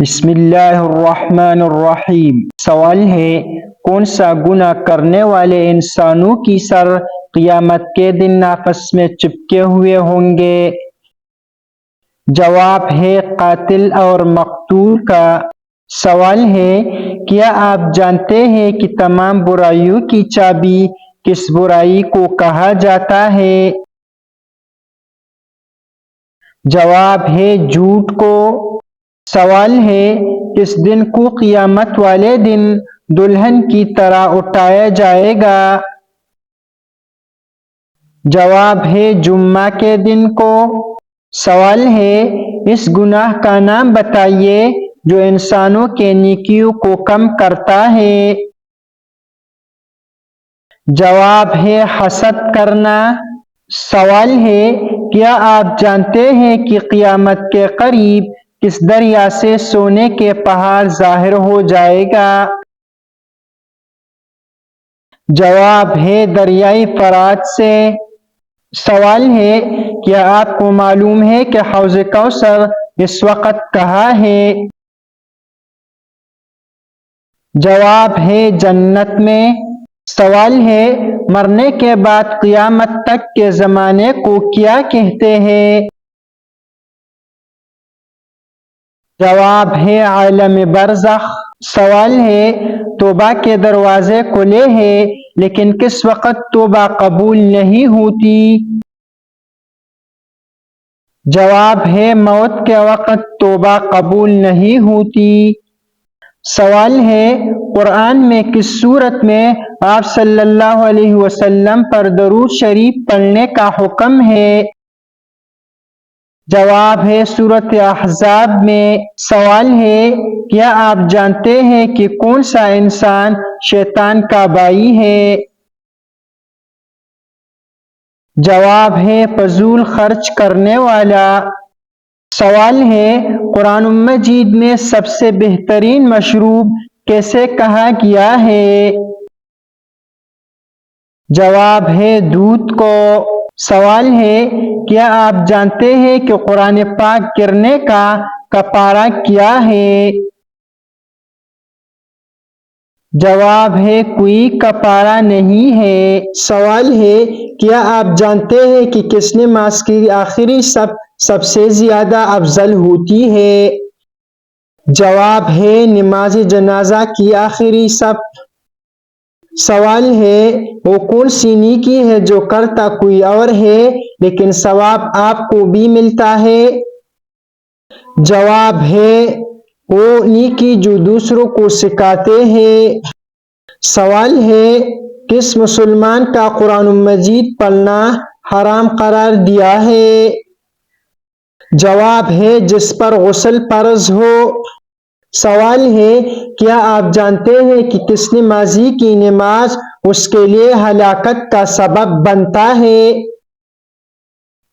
بسم اللہ الرحمن الرحیم۔ سوال ہے، کون سا گناہ کرنے والے انسانوں کی سر قیامت کے دن آپس میں چپکے ہوئے ہوں گے؟ جواب ہے قاتل اور مقتول کا۔ سوال ہے، کیا آپ جانتے ہیں کہ تمام برائیوں کی چابی کس برائی کو کہا جاتا ہے؟ جواب ہے جھوٹ کو۔ سوال ہے، کس دن کو قیامت والے دن دلہن کی طرح اٹھایا جائے گا؟ جواب ہے جمعہ کے دن کو۔ سوال ہے، اس گناہ کا نام بتائیے جو انسانوں کے نیکیوں کو کم کرتا ہے۔ جواب ہے حسد کرنا۔ سوال ہے، کیا آپ جانتے ہیں کہ قیامت کے قریب کس دریا سے سونے کے پہاڑ ظاہر ہو جائے گا؟ جواب ہے دریائے فرات سے۔ سوال ہے، کیا آپ کو معلوم ہے کہ حوض کوثر اس وقت کہاں ہے؟ جواب ہے جنت میں۔ سوال ہے، مرنے کے بعد قیامت تک کے زمانے کو کیا کہتے ہیں؟ جواب ہے عالم برزخ۔ سوال ہے، توبہ کے دروازے کھلے ہیں لیکن کس وقت توبہ قبول نہیں ہوتی؟ جواب ہے موت کے وقت توبہ قبول نہیں ہوتی۔ سوال ہے، قرآن میں کس سورت میں آپ صلی اللہ علیہ وسلم پر درود شریف پڑھنے کا حکم ہے؟ جواب ہے سورۃ احزاب میں۔ سوال ہے، کیا آپ جانتے ہیں کہ کون سا انسان شیطان کا بھائی ہے؟ جواب ہے فضول خرچ کرنے والا۔ سوال ہے، قرآن مجید میں سب سے بہترین مشروب کیسے کہا گیا ہے؟ جواب ہے دودھ کو۔ سوال ہے، کیا آپ جانتے ہیں کہ قرآن پاک گرنے کا کفارہ کیا ہے؟ جواب ہے کوئی کفارہ نہیں ہے۔ سوال ہے، کیا آپ جانتے ہیں کہ کس نماز کی آخری صف سب سے زیادہ افضل ہوتی ہے؟ جواب ہے نماز جنازہ کی آخری صف۔ سوال ہے، وہ کون سی نیکی ہے جو کرتا کوئی اور ہے لیکن ثواب آپ کو بھی ملتا ہے؟ جواب ہے وہ نیکی جو دوسروں کو سکھاتے ہیں۔ سوال ہے، کس مسلمان کا قرآن مجید پڑھنا حرام قرار دیا ہے؟ جواب ہے جس پر غسل فرض ہو۔ سوال ہے، کیا آپ جانتے ہیں کہ کس نمازی کی نماز اس کے لیے ہلاکت کا سبب بنتا ہے؟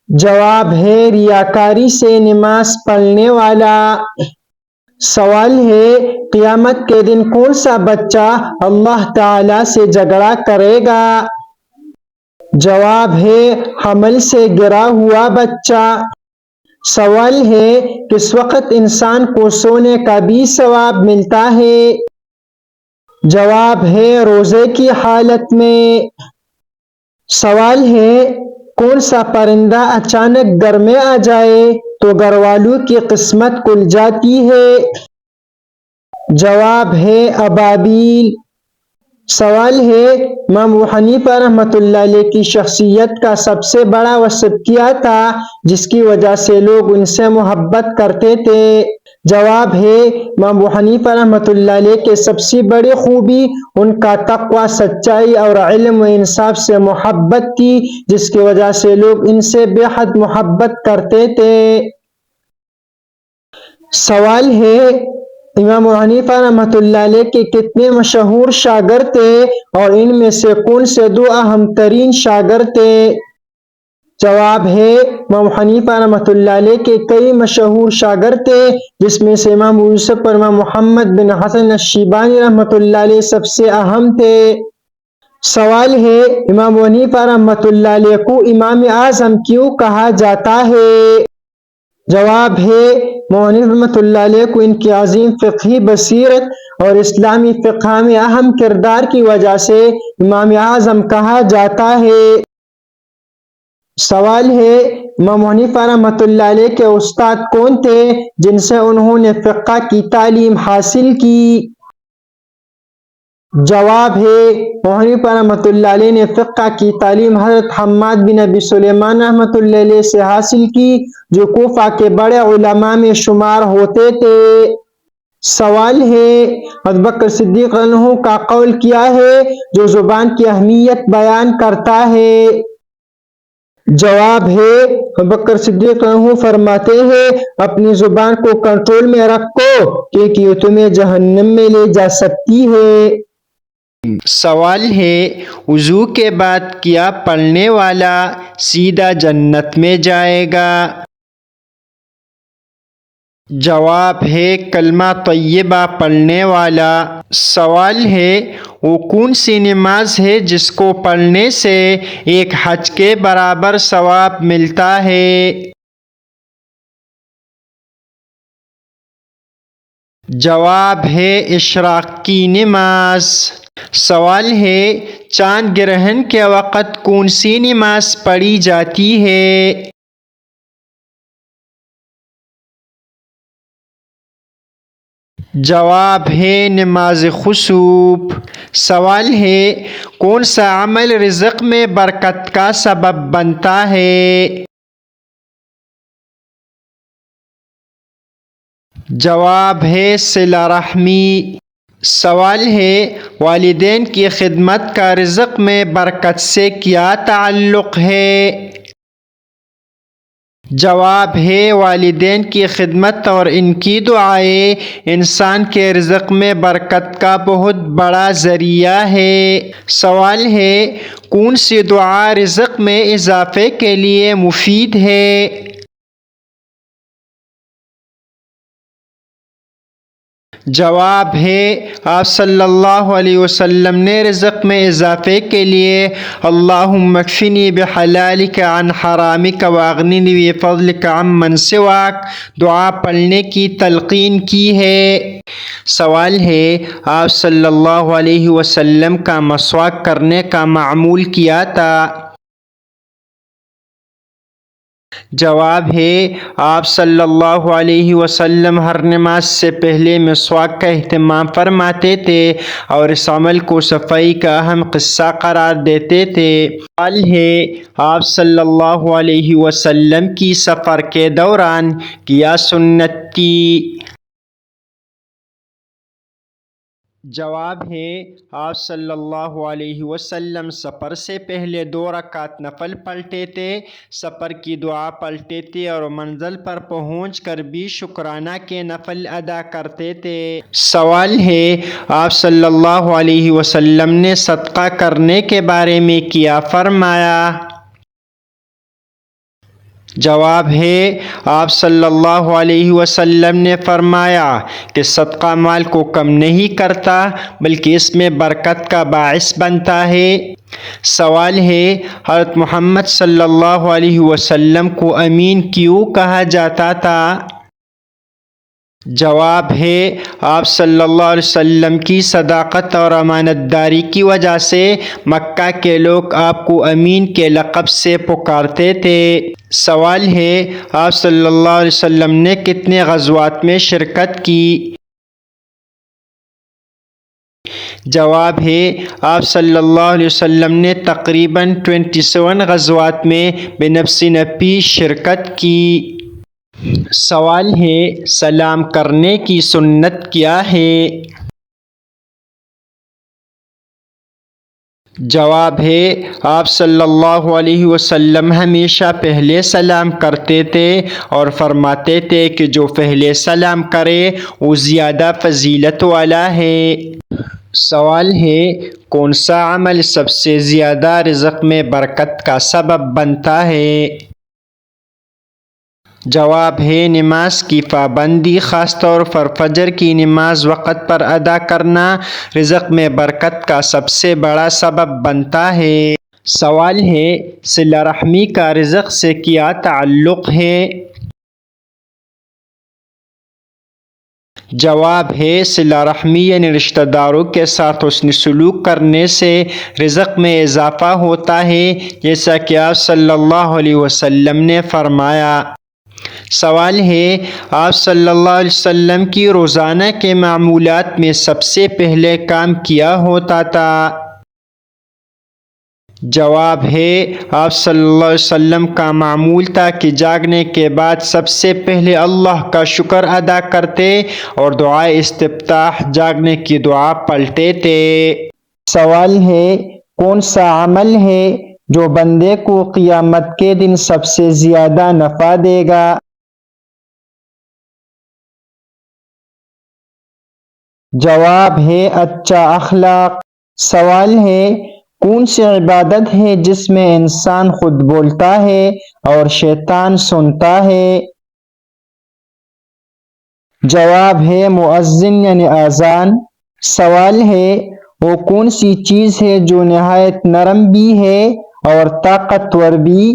جواب ہے ریاکاری سے نماز پڑھنے والا۔ سوال ہے، قیامت کے دن کون سا بچہ اللہ تعالی سے جھگڑا کرے گا؟ جواب ہے حمل سے گرا ہوا بچہ۔ سوال ہے، کس وقت انسان کو سونے کا بھی ثواب ملتا ہے؟ جواب ہے روزے کی حالت میں۔ سوال ہے، کون سا پرندہ اچانک گھر میں آ جائے تو گھر والوں کی قسمت کھل جاتی ہے؟ جواب ہے ابابیل۔ سوال ہے، امام ابو حنیفہ رحمۃ اللہ علیہ کی شخصیت کا سب سے بڑا وصف کیا تھا جس کی وجہ سے لوگ ان سے محبت کرتے تھے؟ جواب ہے امام ابو حنیفہ رحمۃ اللہ علیہ کی سب سے بڑی خوبی ان کا تقوی، سچائی اور علم و انصاف سے محبت تھی جس کی وجہ سے لوگ ان سے بے حد محبت کرتے تھے۔ سوال ہے، امام ابو حنیفہ رحمۃ اللہ علیہ کے کتنے مشہور شاگرد تھے اور ان میں سے کون سے دو اہم ترین شاگرد تھے؟ جواب ہے امام ابو حنیفہ رحمۃ اللہ علیہ کے کئی مشہور شاگرد تھے جس میں سے امام ابو یوسف اور امام محمد بن حسن الشیبانی رحمۃ اللہ علیہ سب سے اہم تھے۔ سوال ہے، امام ابو حنیفہ رحمۃ اللہ علیہ کو امام اعظم کیوں کہا جاتا ہے؟ جواب ہے مولانا رحمۃ اللہ علیہ کو ان کی عظیم فقہی بصیرت اور اسلامی فقہ میں اہم کردار کی وجہ سے امام اعظم کہا جاتا ہے۔ سوال ہے امام حنیفہ رحمۃ اللہ علیہ کے استاد کون تھے جن سے انہوں نے فقہ کی تعلیم حاصل کی؟ جواب ہے امام حنیفہ رحمۃ اللہ علیہ نے فقہ کی تعلیم حضرت حماد بن ابی سلیمان رحمۃ اللہ علیہ سے حاصل کی جو کوفہ کے بڑے علماء میں شمار ہوتے تھے۔ سوال ہے ابوبکر صدیق رضی اللہ عنہ کا قول کیا ہے جو زبان کی اہمیت بیان کرتا ہے؟ جواب ہے ابوبکر صدیق رضی اللہ عنہ فرماتے ہیں اپنی زبان کو کنٹرول میں رکھو کیونکہ یہ تمہیں جہنم میں لے جا سکتی ہے۔ سوال ہے وضو کے بعد کیا پڑھنے والا سیدھا جنت میں جائے گا؟ جواب ہے کلمہ طیبہ پڑھنے والا۔ سوال ہے وہ کون سی نماز ہے جس کو پڑھنے سے ایک حج کے برابر ثواب ملتا ہے؟ جواب ہے اشراق کی نماز۔ سوال ہے چاند گرہن کے وقت کون سی نماز پڑھی جاتی ہے؟ جواب ہے نماز خسوف۔ سوال ہے کون سا عمل رزق میں برکت کا سبب بنتا ہے؟ جواب ہے صلہ رحمی۔ سوال ہے والدین کی خدمت کا رزق میں برکت سے کیا تعلق ہے؟ جواب ہے والدین کی خدمت اور ان کی دعائیں انسان کے رزق میں برکت کا بہت بڑا ذریعہ ہے۔ سوال ہے کون سی دعا رزق میں اضافے کے لیے مفید ہے؟ جواب ہے آپ صلی اللہ علیہ وسلم نے رزق میں اضافے کے لیے اللہم اکفنی بحلالک عن حرامک واغننی بفضلک عمن سواک دعا پڑھنے کی تلقین کی ہے۔ سوال ہے آپ صلی اللہ علیہ وسلم کا مسواک کرنے کا معمول کیا تھا؟ جواب ہے آپ صلی اللہ علیہ وسلم ہر نماز سے پہلے مسواک کا اہتمام فرماتے تھے اور اس عمل کو صفائی کا اہم حصہ قرار دیتے تھے۔ سوال ہے آپ صلی اللہ علیہ وسلم کی سفر کے دوران کیا سنت تھی؟ جواب ہے آپ صلی اللہ علیہ وسلم سفر سے پہلے 2 رکعت نفل پڑھتے تھے، سفر کی دعا پڑھتے تھے اور منزل پر پہنچ کر بھی شکرانہ کے نفل ادا کرتے تھے۔ سوال ہے آپ صلی اللہ علیہ وسلم نے صدقہ کرنے کے بارے میں کیا فرمایا؟ جواب ہے آپ صلی اللہ علیہ وسلم نے فرمایا کہ صدقہ مال کو کم نہیں کرتا بلکہ اس میں برکت کا باعث بنتا ہے۔ سوال ہے حضرت محمد صلی اللہ علیہ وسلم کو امین کیوں کہا جاتا تھا؟ جواب ہے آپ صلی اللہ علیہ وسلم کی صداقت اور امانت داری کی وجہ سے مکہ کے لوگ آپ کو امین کے لقب سے پکارتے تھے۔ سوال ہے آپ صلی اللہ علیہ وسلم نے کتنے غزوات میں شرکت کی؟ جواب ہے آپ صلی اللہ علیہ وسلم نے تقریباً 27 غزوات میں بنفس نفی شرکت کی۔ سوال ہے سلام کرنے کی سنت کیا ہے؟ جواب ہے آپ صلی اللہ علیہ وسلم ہمیشہ پہلے سلام کرتے تھے اور فرماتے تھے کہ جو پہلے سلام کرے وہ زیادہ فضیلت والا ہے۔ سوال ہے کون سا عمل سب سے زیادہ رزق میں برکت کا سبب بنتا ہے؟ جواب ہے نماز کی پابندی، خاص طور پر فجر کی نماز وقت پر ادا کرنا رزق میں برکت کا سب سے بڑا سبب بنتا ہے۔ سوال ہے صلہ رحمی کا رزق سے کیا تعلق ہے؟ جواب ہے صلہ رحمی یعنی رشتہ داروں کے ساتھ حسن سلوک کرنے سے رزق میں اضافہ ہوتا ہے، جیسا کہ آپ صلی اللہ علیہ وسلم نے فرمایا۔ سوال ہے آپ صلی اللہ علیہ وسلم کی روزانہ کے معمولات میں سب سے پہلے کام کیا ہوتا تھا؟ جواب ہے آپ صلی اللہ علیہ وسلم کا معمول تھا کہ جاگنے کے بعد سب سے پہلے اللہ کا شکر ادا کرتے اور دعائے استفتاح جاگنے کی دعا پڑھتے تھے۔ سوال ہے کون سا عمل ہے جو بندے کو قیامت کے دن سب سے زیادہ نفع دے گا؟ جواب ہے اچھا اخلاق۔ سوال ہے کون سی عبادت ہے جس میں انسان خود بولتا ہے اور شیطان سنتا ہے؟ جواب ہے مؤذن یعنی اذان۔ سوال ہے وہ کون سی چیز ہے جو نہایت نرم بھی ہے اور طاقتور بھی؟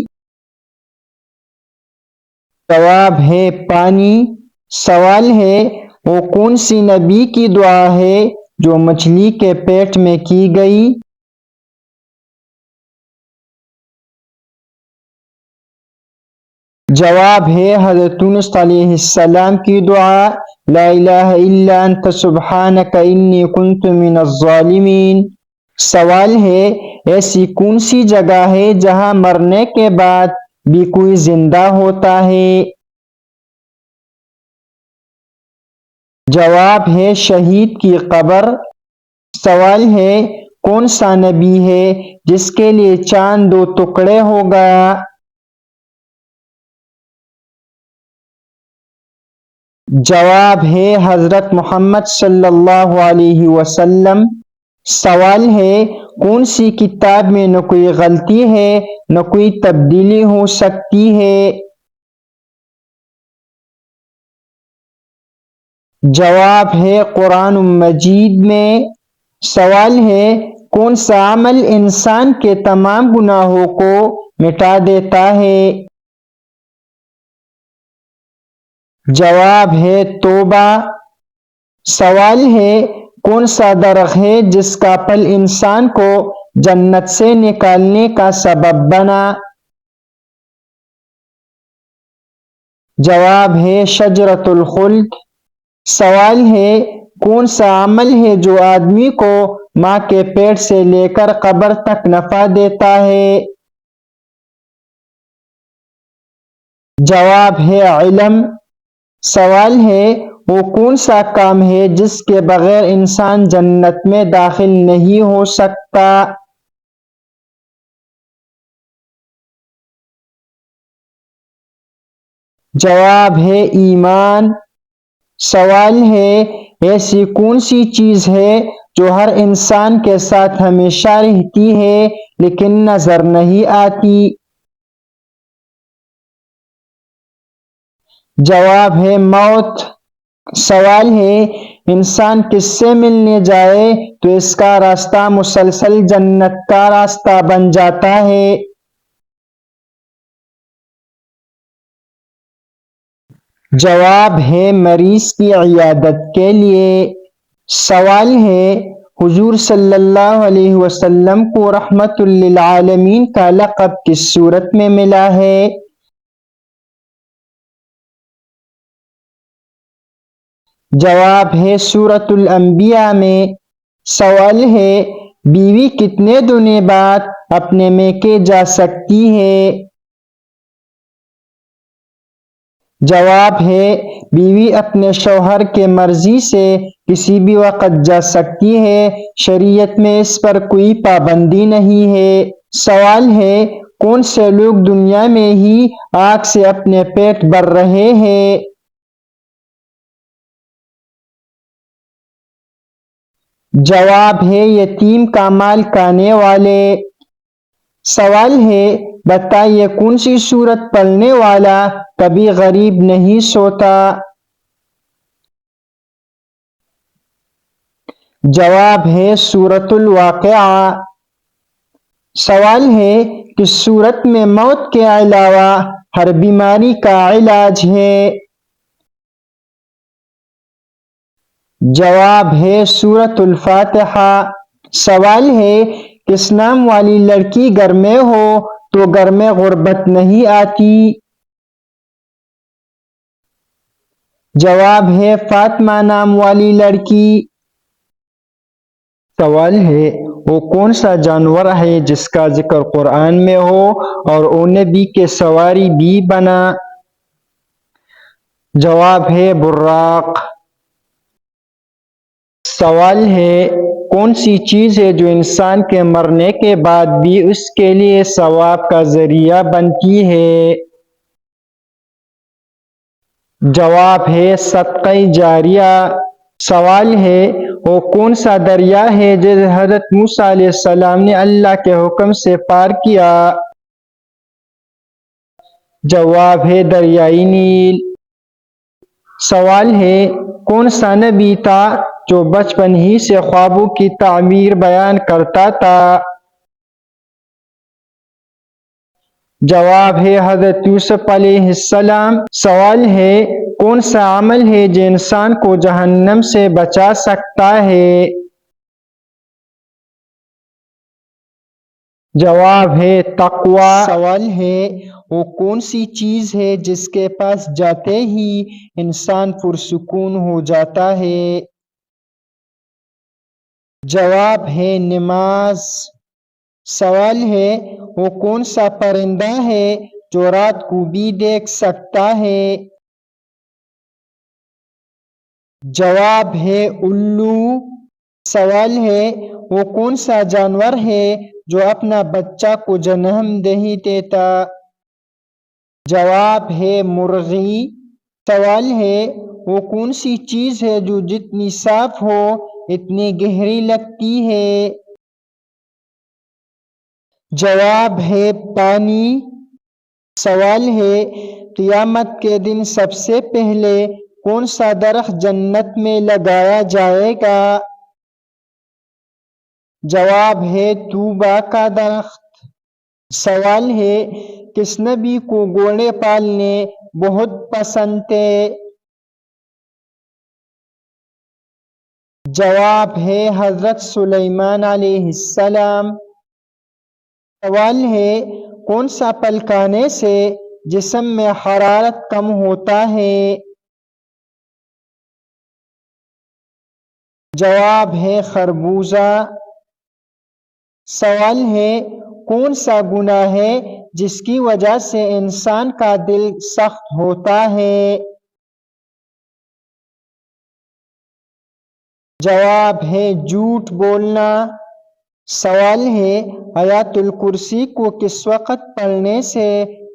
جواب ہے پانی۔ سوال ہے وہ کون سی نبی کی دعا ہے جو مچھلی کے پیٹ میں کی گئی؟ جواب ہے حضرت یونس علیہ السلام کی دعا لا الہ الا انت سبحانک انی کنت من الظالمین۔ سوال ہے ایسی کون سی جگہ ہے جہاں مرنے کے بعد بھی کوئی زندہ ہوتا ہے؟ جواب ہے شہید کی قبر۔ سوال ہے کون سا نبی ہے جس کے لیے چاند دو ٹکڑے ہو گیا؟ جواب ہے حضرت محمد صلی اللہ علیہ وسلم۔ سوال ہے کون سی کتاب میں نہ کوئی غلطی ہے نہ کوئی تبدیلی ہو سکتی ہے؟ جواب ہے قرآن مجید میں۔ سوال ہے کون سا عمل انسان کے تمام گناہوں کو مٹا دیتا ہے؟ جواب ہے توبہ۔ سوال ہے کون سا درخت ہے جس کا پھل انسان کو جنت سے نکالنے کا سبب بنا؟ جواب ہے شجرۃ الخلد۔ سوال ہے کون سا عمل ہے جو آدمی کو ماں کے پیٹ سے لے کر قبر تک نفع دیتا ہے؟ جواب ہے علم۔ سوال ہے وہ کون سا کام ہے جس کے بغیر انسان جنت میں داخل نہیں ہو سکتا؟ جواب ہے ایمان۔ سوال ہے ایسی کون سی چیز ہے جو ہر انسان کے ساتھ ہمیشہ رہتی ہے لیکن نظر نہیں آتی؟ جواب ہے موت۔ سوال ہے انسان کس سے ملنے جائے تو اس کا راستہ مسلسل جنت کا راستہ بن جاتا ہے؟ جواب ہے مریض کی عیادت کے لیے۔ سوال ہے حضور صلی اللہ علیہ وسلم کو رحمت للعالمین کا لقب کس صورت میں ملا ہے؟ جواب ہے سورۃ الانبیاء میں۔ سوال ہے بیوی کتنے دنوں بعد اپنے میکے جا سکتی ہے؟ جواب ہے بیوی اپنے شوہر کے مرضی سے کسی بھی وقت جا سکتی ہے، شریعت میں اس پر کوئی پابندی نہیں ہے۔ سوال ہے کون سے لوگ دنیا میں ہی آگ سے اپنے پیٹ بھر رہے ہیں؟ جواب ہے یتیم کا مال کھانے والے۔ سوال ہے بتائیے کون سی سورت پڑھنے والا کبھی غریب نہیں سوتا؟ جواب ہے سورۃ الواقعہ۔ سوال ہے کس سورت میں موت کے علاوہ ہر بیماری کا علاج ہے؟ جواب ہے سورۃ الفاتحہ۔ سوال ہے کس نام والی لڑکی گھر میں ہو تو گھر میں غربت نہیں آتی؟ جواب ہے فاطمہ نام والی لڑکی۔ سوال ہے وہ کون سا جانور ہے جس کا ذکر قرآن میں ہو اور وہ نبی کے سواری بھی بنا؟ جواب ہے براق۔ سوال ہے کون سی چیز ہے جو انسان کے مرنے کے بعد بھی اس کے لیے ثواب کا ذریعہ بنتی ہے؟ جواب ہے صدقہ جاریہ۔ سوال ہے وہ کون سا دریا ہے جسے حضرت موسیٰ علیہ السلام نے اللہ کے حکم سے پار کیا؟ جواب ہے دریائے نیل۔ سوال ہے کون سا نبی تھا جو بچپن ہی سے خوابوں کی تعبیر بیان کرتا تھا؟ جواب ہے حضرت یوسف علیہ السلام۔ سوال ہے کون سا عمل ہے جو انسان کو جہنم سے بچا سکتا ہے؟ جواب ہے تقوی۔ سوال ہے وہ کون سی چیز ہے جس کے پاس جاتے ہی انسان پرسکون ہو جاتا ہے؟ جواب ہے نماز۔ سوال ہے وہ کون سا پرندہ ہے جو رات کو بھی دیکھ سکتا ہے؟ جواب ہے الو۔ سوال ہے وہ کون سا جانور ہے جو اپنا بچہ کو جنم نہیں دیتا؟ جواب ہے مرغی۔ سوال ہے وہ کون سی چیز ہے جو جتنی صاف ہو اتنی گہری لگتی ہے؟ جواب ہے پانی۔ سوال ہے قیامت کے دن سب سے پہلے کون سا درخت جنت میں لگایا جائے گا؟ جواب ہے طوبیٰ کا درخت۔ سوال ہے کس نبی کو گھوڑے پالنے بہت پسند تھے؟ جواب ہے حضرت سلیمان علیہ السلام۔ سوال ہے کون سا پھل کھانے سے جسم میں حرارت کم ہوتا ہے؟ جواب ہے خربوزہ۔ سوال ہے کون سا گناہ ہے جس کی وجہ سے انسان کا دل سخت ہوتا ہے؟ جواب ہے جھوٹ بولنا۔ سوال ہے آیت الکرسی کو کس وقت پڑھنے سے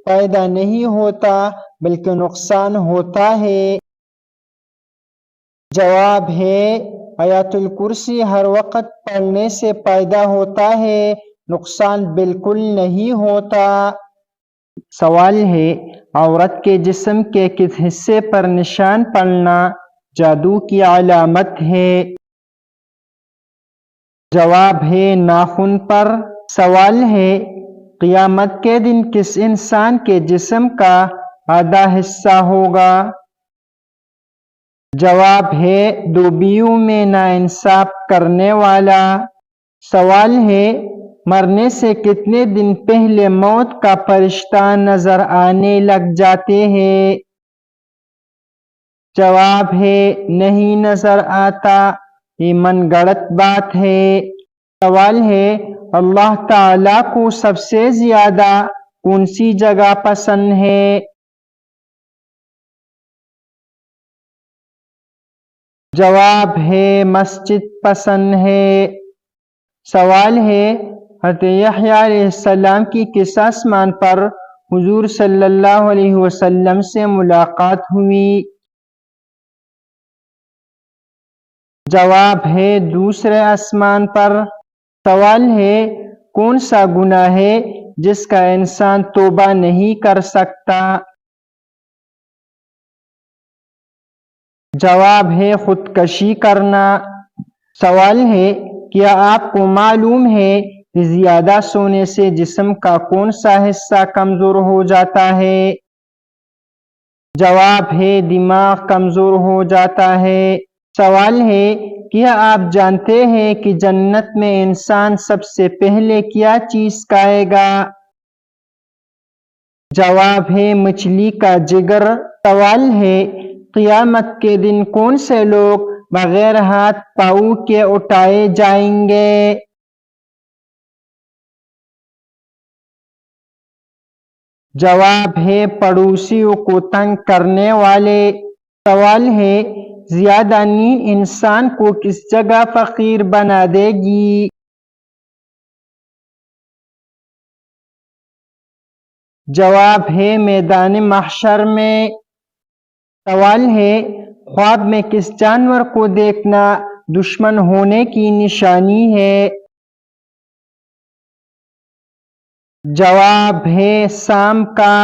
فائدہ نہیں ہوتا بلکہ نقصان ہوتا ہے؟ جواب ہے آیت الکرسی ہر وقت پڑھنے سے فائدہ ہوتا ہے، نقصان بالکل نہیں ہوتا۔ سوال ہے عورت کے جسم کے کس حصے پر نشان پڑنا جادو کی علامت ہے؟ جواب ہے ناخن پر۔ سوال ہے قیامت کے دن کس انسان کے جسم کا آدھا حصہ ہوگا؟ جواب ہے دھوبیوں میں ناانصاف کرنے والا۔ سوال ہے مرنے سے کتنے دن پہلے موت کا فرشتہ نظر آنے لگ جاتے ہیں؟ جواب ہے نہیں نظر آتا، یہ من گڑت بات ہے۔ سوال ہے اللہ تعالیٰ کو سب سے زیادہ کون سی جگہ پسند ہے؟ جواب ہے مسجد پسند ہے۔ سوال ہے حضرت یحییٰ علیہ السلام کی کس آسمان پر حضور صلی اللہ علیہ وسلم سے ملاقات ہوئی؟ جواب ہے دوسرے آسمان پر۔ سوال ہے کون سا گناہ ہے جس کا انسان توبہ نہیں کر سکتا؟ جواب ہے خودکشی کرنا۔ سوال ہے کیا آپ کو معلوم ہے کہ زیادہ سونے سے جسم کا کون سا حصہ کمزور ہو جاتا ہے؟ جواب ہے دماغ کمزور ہو جاتا ہے۔ سوال ہے کیا آپ جانتے ہیں کہ جنت میں انسان سب سے پہلے کیا چیز کھائے گا؟ جواب ہے مچھلی کا جگر۔ سوال ہے قیامت کے دن کون سے لوگ بغیر ہاتھ پاؤں کے اٹھائے جائیں گے؟ جواب ہے پڑوسیوں کو تنگ کرنے والے۔ سوال ہے زیادہ نیند انسان کو کس جگہ فقیر بنا دے گی؟ جواب ہے میدان محشر میں۔ سوال ہے خواب میں کس جانور کو دیکھنا دشمن ہونے کی نشانی ہے؟ جواب ہے سام کا۔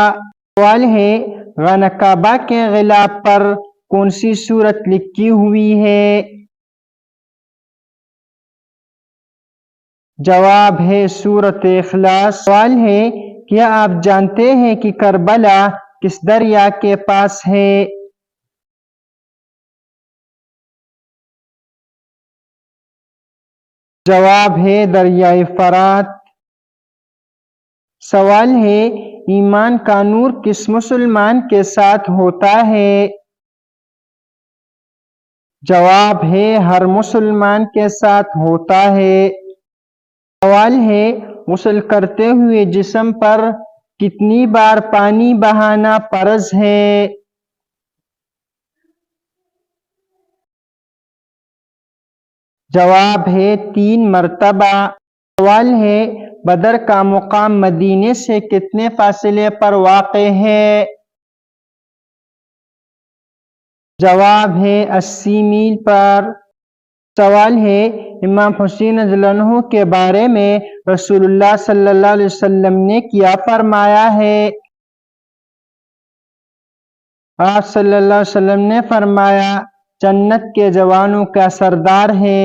سوال ہے خانہ کعبہ کے غلاف پر کون سی سورت لکھی ہوئی ہے؟ جواب ہے سورت اخلاص۔ سوال ہے کیا آپ جانتے ہیں کہ کربلا کس دریا کے پاس ہے؟ جواب ہے دریائے فرات۔ سوال ہے ایمان کا نور کس مسلمان کے ساتھ ہوتا ہے؟ جواب ہے ہر مسلمان کے ساتھ ہوتا ہے۔ سوال ہے غسل کرتے ہوئے جسم پر کتنی بار پانی بہانا فرض ہے؟ جواب ہے 3 مرتبہ۔ سوال ہے بدر کا مقام مدینے سے کتنے فاصلے پر واقع ہے؟ جواب ہے 80 میل پر۔ سوال ہے امام حسین رضی اللہ عنہ کے بارے میں رسول اللہ صلی اللہ علیہ وسلم نے کیا فرمایا ہے؟ آپ صلی اللہ علیہ وسلم نے فرمایا جنت کے جوانوں کا سردار ہے۔